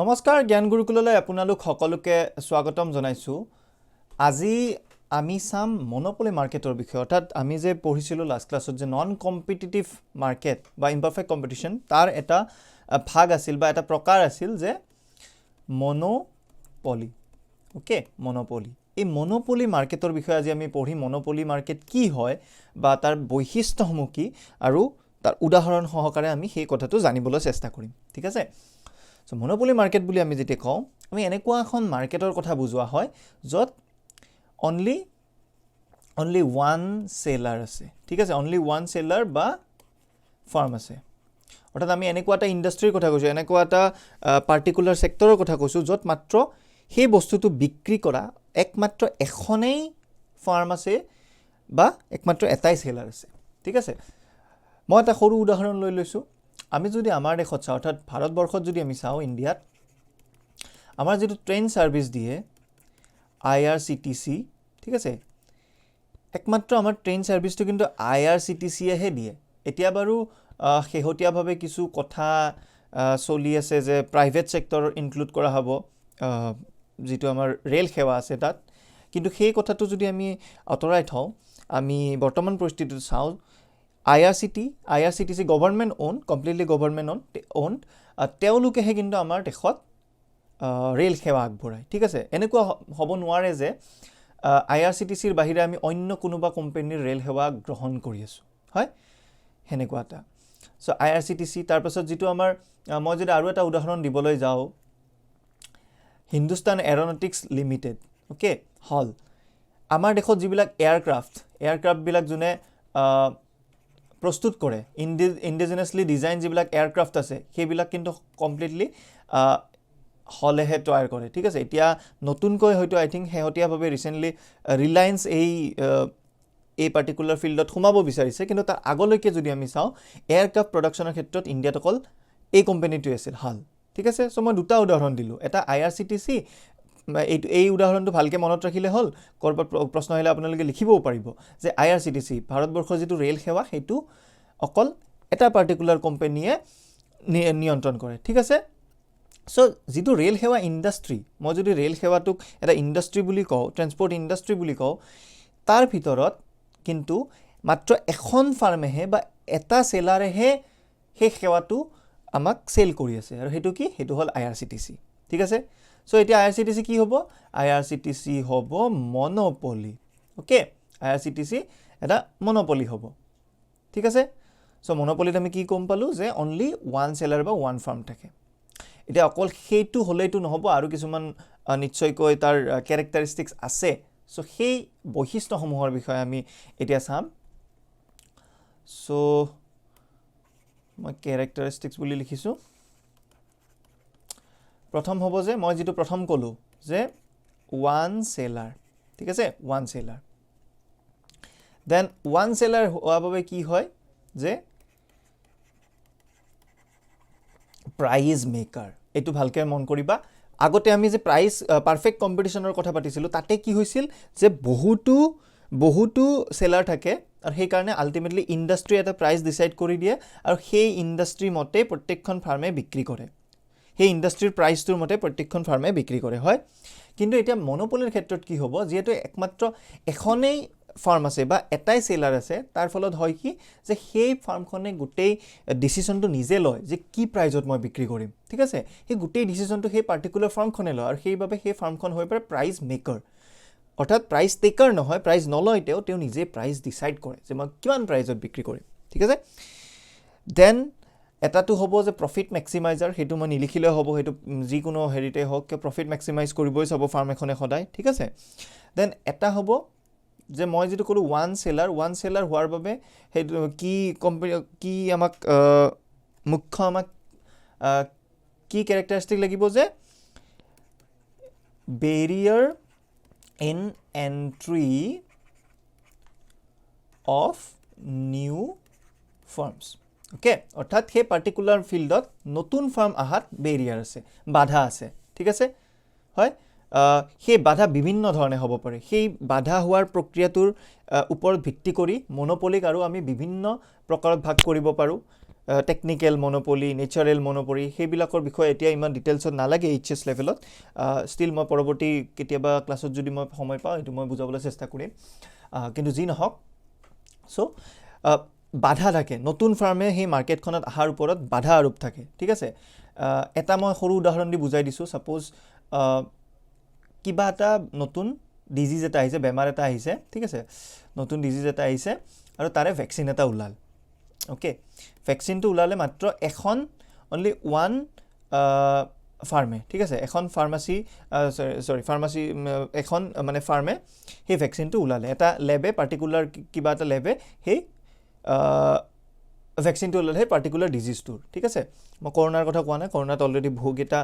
নমস্কাৰ জ্ঞান গুৰুকুললৈ আপোনালোক সকলোকে স্বাগতম জনাইছো। আজি আমি চাম মনোপলি মাৰ্কেটৰ বিষয়ে। অৰ্থাৎ আমি যে পঢ়িছিলো লাষ্ট ক্লাছত যে নন কম্পিটিটিভ মাৰ্কেট বা ইমপাৰফেক্ট কম্পিটিশন তাৰ এটা ভাগ আছিল বা এটা প্ৰকাৰ আছিল যে মনোপলি। Okay, monopoly. এই মনোপলি মাৰ্কেটৰ বিষয়ে আজি আমি পঢ়ি মনোপলি মাৰ্কেট কি হয় বা তাৰ বৈশিষ্ট্যসমূহ কি আৰু তাৰ উদাহৰণ সহকাৰে আমি সেই কথাটো জানিবলৈ চেষ্টা কৰিম। ঠিক আছে? সো মনোপলি মাৰ্কেট বুলি আমি যেতিয়া কওঁ আমি এনেকুৱা এখন মাৰ্কেটৰ কথা বুজোৱা হয় য'ত অনলি ওৱান সেলাৰ আছে। ঠিক আছে, অনলি ওৱান সেলাৰ বা ফাৰ্ম আছে। অৰ্থাৎ আমি এনেকুৱা এটা ইণ্ডাষ্ট্ৰীৰ কথা কৈছোঁ, এনেকুৱা এটা পাৰ্টিকুলাৰ ছেক্টৰৰ কথা কৈছোঁ য'ত মাত্ৰ সেই বস্তুটো বিক্ৰী কৰা একমাত্ৰ এখনেই ফাৰ্ম আছে বা একমাত্ৰ এটাই সেলাৰ আছে। ঠিক আছে, মই এটা সৰু উদাহৰণ লৈ লৈছোঁ। আমি যদি আমাৰ দেশত চাওঁ, অৰ্থাৎ ভাৰতবৰ্ষত যদি আমি চাওঁ, ইণ্ডিয়াত আমাৰ যিটো ট্ৰেইন ছাৰ্ভিচ দিয়ে IRCTC, ঠিক আছে, একমাত্ৰ আমাৰ ট্ৰেইন ছাৰ্ভিচটো কিন্তু IRCTCয়েহে দিয়ে। এতিয়া বাৰু শেহতীয়াভাৱে কিছু কথা চলি আছে যে প্ৰাইভেট ছেক্টৰ ইনক্লুড কৰা হ'ব যিটো আমাৰ ৰেল সেৱা আছে তাত। কিন্তু সেই কথাটো যদি আমি আঁতৰাই থওঁ, আমি বৰ্তমান পৰিস্থিতিটো চাওঁ, IRCTC government on, completely government on, তেওঁলোকেহে কিন্তু আমাৰ দেশত ৰেল সেৱা আগবঢ়ায়। ঠিক আছে, এনেকুৱা হ'ব নোৱাৰে যে IRCTCৰ বাহিৰে আমি অন্য কোনোবা কোম্পানীৰ ৰেল সেৱা গ্ৰহণ কৰি আছোঁ, হয়? সেনেকুৱা এটা। চ' IRCTC, তাৰপাছত যিটো আমাৰ, মই যদি আৰু এটা উদাহৰণ দিবলৈ যাওঁ, হিন্দুস্তান এৰ'নটিক্স লিমিটেড, অ'কে, হ'ল আমাৰ দেশত যিবিলাক এয়াৰক্ৰাফ্টবিলাক যোনে প্ৰস্তুত কৰে, ইণ্ডিজিনাছলি ডিজাইন যিবিলাক এয়াৰক্ৰাফ্ট আছে সেইবিলাক কিন্তু কমপ্লিটলি হলেহে তৈয়াৰ কৰে। ঠিক আছে, এতিয়া নতুনকৈ হয়তো আই থিংক শেহতীয়াভাৱে ৰিচেণ্টলি ৰিলায়েন্স এই পাৰ্টিকুলাৰ ফিল্ডত সোমাব বিচাৰিছে, কিন্তু তাৰ আগলৈকে যদি আমি চাওঁ এয়াৰক্ৰাফ্ট প্ৰডাকশ্যনৰ ক্ষেত্ৰত ইণ্ডিয়াত অকল এই কোম্পানীটোৱে আছিল, হাল। ঠিক আছে, চ' মই দুটা উদাহৰণ দিলোঁ, এটা IRCTC, এই উদাহৰণটো ভালকৈ মনত ৰাখিলে হ'ল। ক'ৰবাত প্ৰশ্ন আহিলে আপোনালোকে লিখিবও পাৰিব যে IRCTC ভাৰতবৰ্ষৰ যিটো ৰেল সেৱা সেইটো অকল এটা পাৰ্টিকুলাৰ কোম্পানীয়ে নিয়ন্ত্ৰণ কৰে। ঠিক আছে, চ' যিটো ৰেল সেৱা ইণ্ডাষ্ট্ৰী, মই যদি ৰেল সেৱাটোক এটা ইণ্ডাষ্ট্ৰী বুলি কওঁ, ট্ৰেন্সপৰ্ট ইণ্ডাষ্ট্ৰী বুলি কওঁ, তাৰ ভিতৰত কিন্তু মাত্ৰ এখন ফাৰ্মেহে বা এটা সেলাৰেহে সেই সেৱাটো আমাক চেল কৰি আছে, আৰু সেইটো কি? সেইটো হ'ল IRCTC। ঠিক আছে, চ' এতিয়া IRCTC কি হ'ব? IRCTC হ'ব মনোপলি। অ'কে, IRCTC এটা মনোপলি হ'ব। ঠিক আছে, চ' মনোপলিত আমি কি গম পালোঁ যে অনলি ওৱান সেলাৰ বা ওৱান ফাৰ্ম থাকে। এতিয়া অকল সেইটো হ'লেইটো নহ'ব, আৰু কিছুমান নিশ্চয়কৈ তাৰ কেৰেক্টাৰিষ্টিক্স আছে। চ' সেই বৈশিষ্ট্যসমূহৰ বিষয়ে আমি এতিয়া চাম। চ' মই কেৰেক্টাৰিষ্টিক্স বুলি লিখিছোঁ। প্ৰথম হ'ব যে মই যিটো প্ৰথম ক'লোঁ যে ওৱান সেলাৰ। ঠিক আছে, ওৱান সেলাৰ। দেন ওৱান সেলাৰ হোৱাৰ বাবে কি হয় যে প্ৰাইজ মেকাৰ। এইটো ভালকৈ মন কৰিবা। আগতে আমি যে পাৰফেক্ট কম্পিটিশ্যনৰ কথা পাতিছিলোঁ, তাতে কি হৈছিল যে বহুতো সেলাৰ থাকে, আৰু সেইকাৰণে আল্টিমেটলি ইণ্ডাষ্ট্ৰী এটা প্ৰাইচ ডিচাইড কৰি দিয়ে, আৰু সেই ইণ্ডাষ্ট্ৰী মতে প্ৰত্যেকখন ফাৰ্মে বিক্ৰী কৰে, সেই ইণ্ডাষ্ট্ৰীৰ প্ৰাইচটোৰ মতে প্ৰত্যেকখন ফাৰ্মে বিক্ৰী কৰে, হয়। কিন্তু এতিয়া মনোপলিৰ ক্ষেত্ৰত কি হ'ব, যিহেতু একমাত্ৰ এখনেই ফাৰ্ম আছে বা এটাই সেলাৰ আছে, তাৰ ফলত হয় কি যে সেই ফাৰ্মখনে গোটেই ডিচিশ্যনটো নিজে লয় যে কি প্ৰাইজত মই বিক্ৰী কৰিম। ঠিক আছে, সেই গোটেই ডিচিশ্যনটো সেই পাৰ্টিকুলাৰ ফাৰ্মখনে লয়, আৰু সেইবাবে সেই ফাৰ্মখন হৈ পৰে প্ৰাইজ মেকাৰ। অৰ্থাৎ প্ৰাইজ টেকাৰ নহয়, প্ৰাইজ নলয়, তেওঁ নিজে প্ৰাইজ ডিচাইড কৰে যে মই কিমান প্ৰাইজত বিক্ৰী কৰিম। ঠিক আছে, দেন এটাটো হ'ব যে প্ৰফিট মেক্সিমাইজাৰ, সেইটো মই নিলিখিলেও হ'ব, সেইটো যিকোনো হেৰিতে হওক, প্ৰফিট মেক্সিমাইজ কৰিবই চাব ফাৰ্ম এখনে সদায়। ঠিক আছে, দেন এটা হ'ব যে মই যিটো ক'লোঁ ওৱান সেলাৰ হোৱাৰ বাবে সেইটো কি আমাক মুখ্য কি কেৰেক্টাৰিষ্টিক লাগিব যে Barrier in entry of new farms. Okay, অৰ্থাৎ সেই পাৰ্টিকুলাৰ ফিল্ডত নতুন ফাৰ্ম অহাত বেৰিয়াৰ আছে, বাধা আছে। ঠিক আছে, হয়। সেই বাধা বিভিন্ন ধৰণে হ'ব পাৰে। সেই বাধা হোৱাৰ প্ৰক্ৰিয়াটোৰ ওপৰত ভিত্তি কৰি মনোপলিক আৰু আমি বিভিন্ন প্ৰকাৰত ভাগ কৰিব পাৰোঁ। টেকনিক্যাল মনোপলি নেচাৰেল মনোপলি সেইবিলাকৰ বিষয়ে এতিয়া ইমান ডিটেইলছত নালাগে এইচএছ লেভেলত ষ্টিল মই পৰৱৰ্তী কেতিয়াবা ক্লাছত যদি মই সময় পাওঁ এইটো মই বুজাবলৈ চেষ্টা কৰিম কিন্তু যি নহওক চ' বাধা থাকে নতুন ফাৰ্মে সেই মাৰ্কেটখনত অহাৰ ওপৰত বাধা আৰোপ থাকে ঠিক আছে এটা মই সৰু উদাহৰণ দি বুজাই দিছোঁ ছাপ'জ কিবা এটা নতুন ডিজিজ এটা আহিছে বেমাৰ এটা আহিছে ঠিক আছে নতুন ডিজিজ এটা আহিছে আৰু তাৰে ভেকচিন এটা ওলাল অ'কে ভেকচিনটো ওলালে মাত্ৰ এখন অনলি ওৱান ফাৰ্মে ঠিক আছে এখন ফাৰ্মাচী ফাৰ্মাচী এখন মানে ফাৰ্মে সেই ভেকচিনটো ওলালে এটা লেবে পাৰ্টিকুলাৰ কিবা এটা লেবে সেই ভেকচিনটো ওলালে সেই পাৰ্টিকুলাৰ ডিজিজটোৰ ঠিক আছে মই কৰোণাৰ কথা কোৱা নাই কৰোণাত অলৰেডি বহুকেইটা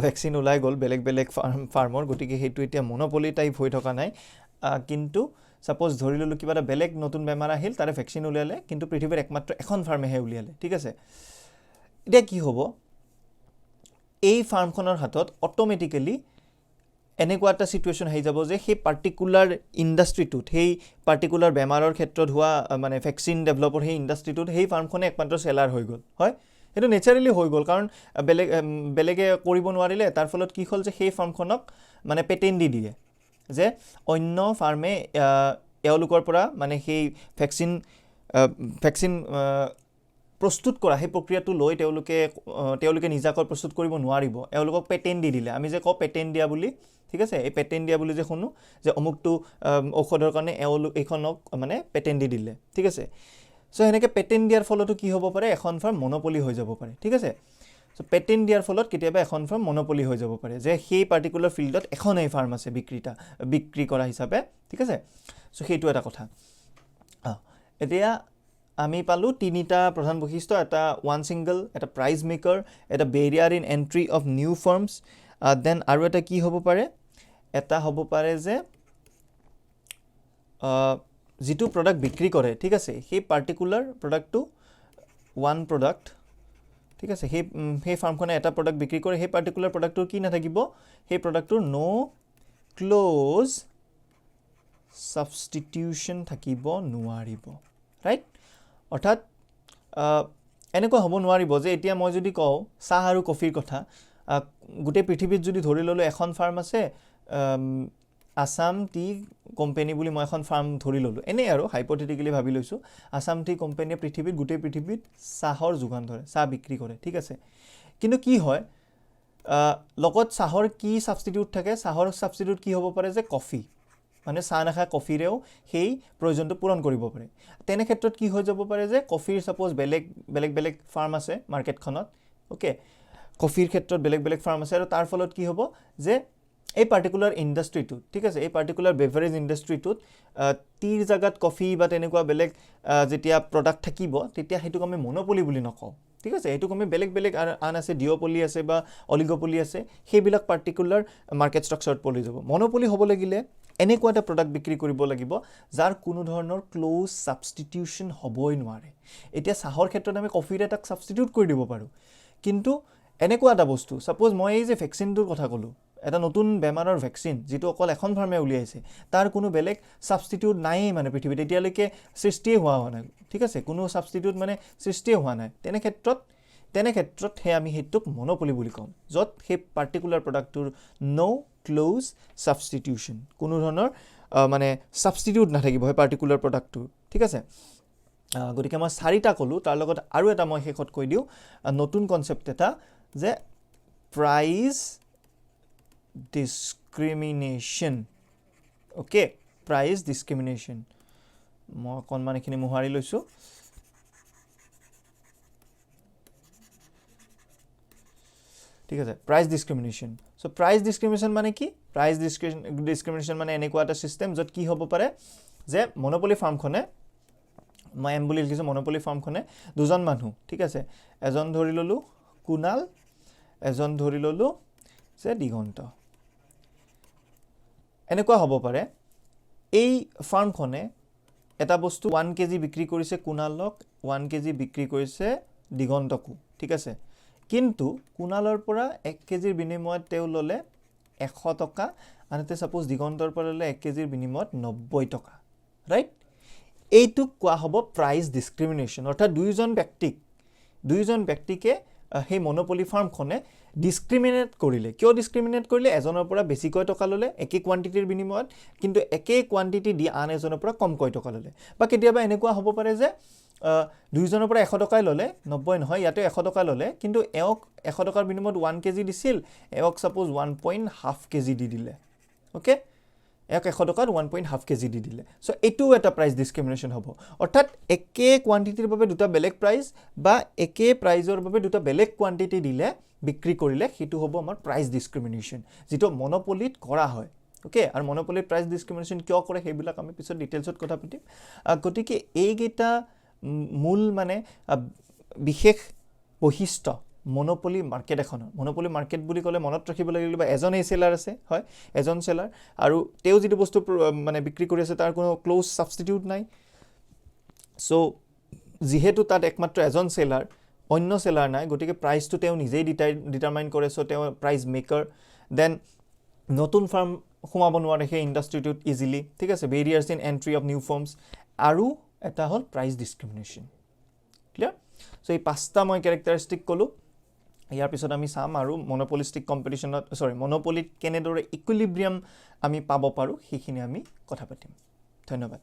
ভেকচিন ওলাই গ'ল বেলেগ বেলেগ ফাৰ্মৰ গতিকে সেইটো এতিয়া মনোপলি টাইপ হৈ থকা নাই কিন্তু ছাপ'জ ধৰি ল'লোঁ কিবা এটা বেলেগ নতুন বেমাৰ আহিল তাৰে ভেকচিন উলিয়ালে কিন্তু পৃথিৱীৰ একমাত্ৰ এখন ফাৰ্মেহে উলিয়ালে ঠিক আছে এতিয়া কি হ'ব এই ফাৰ্মখনৰ হাতত অট'মেটিকেলি এনেকুৱা এটা চিটুৱেশ্যন আহি যাব যে সেই পাৰ্টিকুলাৰ ইণ্ডাষ্ট্ৰিটোত সেই পাৰ্টিকুলাৰ বেমাৰৰ ক্ষেত্ৰত হোৱা মানে ভেকচিন ডেভেলপৰ সেই ইণ্ডাষ্ট্ৰিটোত সেই ফাৰ্মখনে একমাত্ৰ চেলাৰ হৈ গ'ল হয় সেইটো নেচাৰেলি হৈ গ'ল কাৰণ বেলেগে কৰিব নোৱাৰিলে তাৰ ফলত কি হ'ল যে সেই ফাৰ্মখনক মানে পেটেণ্ট দি দিয়ে যে অন্য ফাৰ্মে এওঁলোকৰ পৰা মানে সেই ভেকচিন প্ৰস্তুত কৰা সেই প্ৰক্ৰিয়াটো লৈ তেওঁলোকে নিজাকৈ প্ৰস্তুত কৰিব নোৱাৰিব এওঁলোকক পেটেণ্ট দি দিলে আমি যে কওঁ পেটেণ্ট দিয়া বুলি ঠিক আছে এই পেটেণ্ট দিয়া বুলি যে শুনো যে অমুকটো ঔষধৰ কাৰণে এইখনক মানে পেটেণ্ট দি দিলে ঠিক আছে চ' সেনেকৈ পেটেণ্ট দিয়াৰ ফলতো কি হ'ব পাৰে এখন ফাৰ্ম মনোপলি হৈ যাব পাৰে ঠিক আছে চ' পেটেণ্ট দিয়াৰ ফলত কেতিয়াবা এখন ফাৰ্ম মনোপলি হৈ যাব পাৰে যে সেই পাৰ্টিকুলাৰ ফিল্ডত এখনেই ফাৰ্ম আছে বিক্ৰী কৰা হিচাপে ঠিক আছে চ' সেইটো এটা কথা এতিয়া আমি পালোঁ তিনিটা প্ৰধান বৈশিষ্ট্য এটা ওৱান ছিংগল এটা প্ৰাইজ মেকাৰ এটা barrier in entry of new firms then আৰু এটা কি হ'ব পাৰে এটা হ'ব পাৰে যে যিটো প্ৰডাক্ট বিক্ৰী কৰে ঠিক আছে সেই পাৰ্টিকুলাৰ প্ৰডাক্টটো ওৱান প্ৰডাক্ট ঠিক আছে সেই ফাৰ্মখনে এটা প্ৰডাক্ট বিক্ৰী কৰে সেই পাৰ্টিকুলাৰ প্ৰডাক্টটোৰ কি নাথাকিব সেই প্ৰডাক্টটোৰ ন' ক্ল'জ ছাবষ্টিটিউশ্যন থাকিব নোৱাৰিব ৰাইট অৰ্থাৎ এনেকুৱা হ'ব নোৱাৰিব যে এতিয়া মই যদি কওঁ চাহ আৰু কফিৰ কথা গোটেই পৃথিৱীত যদি ধৰি ল'লোঁ এখন ফাৰ্ম আছে আছাম টি কোম্পেনী বুলি মই এখন ফাৰ্ম ধৰি ল'লোঁ এনেই আৰু হাইপথেটিকেলি ভাবি লৈছোঁ আছাম টি কোম্পেনীয়ে গোটেই পৃথিৱীত চাহৰ যোগান ধৰে চাহ বিক্ৰী কৰে ঠিক আছে কিন্তু কি হয় লগত চাহৰ কি ছাবষ্টিটিউট থাকে চাহৰ ছাবষ্টিটিউট কি হ'ব পাৰে যে কফি মানে চাহ নাখায় কফিৰেও সেই প্ৰয়োজনটো পূৰণ কৰিব পাৰে তেনে ক্ষেত্ৰত কি হৈ যাব পাৰে যে কফিৰ ছাপ'জ বেলেগ ফাৰ্ম আছে মাৰ্কেটখনত অ'কে কফিৰ ক্ষেত্ৰত বেলেগ ফাৰ্ম আছে আৰু তাৰ ফলত কি হ'ব যে এই পাৰ্টিকুলাৰ ইণ্ডাষ্ট্ৰিটোত ঠিক আছে এই পাৰ্টিকুলাৰ বেভাৰেজ ইণ্ডাষ্ট্ৰিটোত টিৰ জেগাত কফি বা তেনেকুৱা বেলেগ যেতিয়া প্ৰডাক্ট থাকিব তেতিয়া সেইটোক আমি মনোপলি বুলি নকওঁ ঠিক আছে এইটোক আমি বেলেগ আন আছে ডিঅ'পলি আছে বা অলিগ'পলি আছে সেইবিলাক পাৰ্টিকুলাৰ মাৰ্কেট ষ্ট্ৰাকচাৰত পলি যাব মনোপলি হ'ব লাগিলে এনেকুৱা এটা প্ৰডাক্ট বিক্ৰী কৰিব লাগিব যাৰ কোনো ধৰণৰ ক্ল'জ ছাবষ্টিটিউশ্যন হ'বই নোৱাৰে এতিয়া চাহৰ ক্ষেত্ৰত আমি কফিৰ এটাক ছাবষ্টিটিউট কৰি দিব পাৰোঁ কিন্তু এনেকুৱা এটা বস্তু ছাপ'জ মই এই যে ভেকচিনটোৰ কথা ক'লোঁ এটা নতুন বেমাৰৰ ভেকচিন যিটো অকল এখন ফাৰ্মে উলিয়াইছে তাৰ কোনো বেলেগ ছাবষ্টিটিউট নায়েই মানে পৃথিৱীত এতিয়ালৈকে সৃষ্টিয়ে হোৱা নাই ঠিক আছে কোনো ছাবষ্টিটিউট মানে সৃষ্টিয়ে হোৱা নাই তেনে ক্ষেত্ৰত আমি সেইটোক মনোপলি বুলি ক'ম য'ত সেই পাৰ্টিকুলাৰ প্ৰডাক্টটোৰ ন' ক্ল'জ ছাবষ্টিটিউশ্যন কোনো ধৰণৰ মানে ছাবষ্টিটিউট নাথাকিব সেই পাৰ্টিকুলাৰ প্ৰডাক্টটোৰ ঠিক আছে গতিকে মই চাৰিটা ক'লোঁ তাৰ লগত আৰু এটা মই শেষত কৈ দিওঁ নতুন কনচেপ্ট এটা যে price discrimination okay price discrimination মই অকণমান এইখিনি মোহাৰি লৈছোঁ ঠিক আছে price discrimination so' price discrimination মানে কি প্ৰাইজ ডিছক্ৰিমিনেশ্যন মানে এনেকুৱা এটা ছিষ্টেম য'ত কি হ'ব পাৰে যে মনোপলি ফাৰ্মখনে মই এম বুলি লিখিছোঁ মনোপলি ফাৰ্মখনে দুজন মানুহ ঠিক আছে এজন ধৰি ল'লোঁ কুণাল এজন ধৰি ল'লোঁ যে দিগন্ত এনেকুৱা হ'ব পাৰে এই ফাৰ্মখনে এটা বস্তু 1 কেজি বিক্ৰী কৰিছে কুণালক 1 কেজি বিক্ৰী কৰিছে দিগন্তকো ঠিক আছে কিন্তু কুণালৰ পৰা 1 কেজিৰ বিনিময়ত তেওঁ ল'লে 100 টকা আনহাতে ছাপ'জ দিগন্তৰ পৰা ল'লে 1 কেজিৰ বিনিময়ত 90 টকা ৰাইট এইটোক কোৱা হ'ব প্ৰাইজ ডিছক্ৰিমিনেশ্যন অৰ্থাৎ দুয়োজন ব্যক্তিক দুইজন ব্যক্তিকে সেই মনোপলি ফাৰ্মখনে ডিছক্ৰিমিনেট কৰিলে কিয় ডিছক্ৰিমিনেট কৰিলে এজনৰ পৰা বেছিকৈ টকা ল'লে একে কোৱান্টিটিৰ বিনিময়ত কিন্তু একে কোৱান্টিটি দি আন এজনৰ পৰা কমকৈ টকা ল'লে বা কেতিয়াবা এনেকুৱা হ'ব পাৰে যে দুইজনৰ পৰা 100 টকাই ল'লে 90 নহয় ইয়াতে 100 টকা ল'লে কিন্তু এওক 100 টকাৰ বিনিময়ত 1 কেজি দিছিল এওক সাপোজ 1.5 কেজি দি দিলে ওকে এক 100 টকাত 1.5 কেজি দি দিলে সো এটো এটা প্ৰাইস ডিসক্ৰিমিনেশন হ'ব অৰ্থাৎ একে কোৱান্টিটিৰ বাবে দুটা বেলেগ প্ৰাইস বা একে প্ৰাইজৰ বাবে দুটা বেলেগ কোৱান্টিটি দিলে বিক্ৰী কৰিলে হেতু হ'ব আমাৰ প্ৰাইস ডিসক্ৰিমিনেশন যেটো মনোপলিত কৰা হয় ওকে আৰু মনোপলিত প্ৰাইস ডিসক্ৰিমিনেশন কিয় কৰে হেবিলাক আমি পিছত ডিটেইলছত কথা পাতিম গতিকে এইগেটা মূল মানে বিশেষ বৈশিষ্ট্য মনোপলি মার্কেট এখন মনোপলি মার্কেট বুলি কলে মনত ৰাখিব লাগিব এজন এই সেলাৰ আছে হয় এজন সেলাৰ আৰু তেও যেটো বস্তু মানে বিক্ৰী কৰি আছে তাৰ কোনো ক্লোজ সাবস্টিটিউট নাই সো যেহেতু তাত একমাত্ৰ এজন সেলাৰ অন্য সেলাৰ নাই গতিকে প্ৰাইসটো তেও নিজেই ডিটাৰমাইন কৰে সো তেও প্ৰাইস মেকাৰ দেন নতুন ফাৰ্ম সোমাব নোৱাৰে সেই ইন্ডাস্ট্ৰিটোত ইজিলি ঠিক আছে বেৰিয়াৰ্স ইন এন্ট্ৰি অফ নিউ ফাৰ্মস আৰু এটা হল প্ৰাইস ডিসক্ৰিমিনেশন ক্লিয়াৰ সো এই পাঁচটা মই ক্যাৰেক্টাৰিস্টিক কলো ইয়াৰ পিছত আমি সাম আৰু মনোপলিস্টিক কম্পিটিশনত মনোপলিত কেনেদৰে ইকুইলিব্ৰিয়াম আমি পাব পাৰো সেইখিনি আমি কথা পাতিম ধন্যবাদ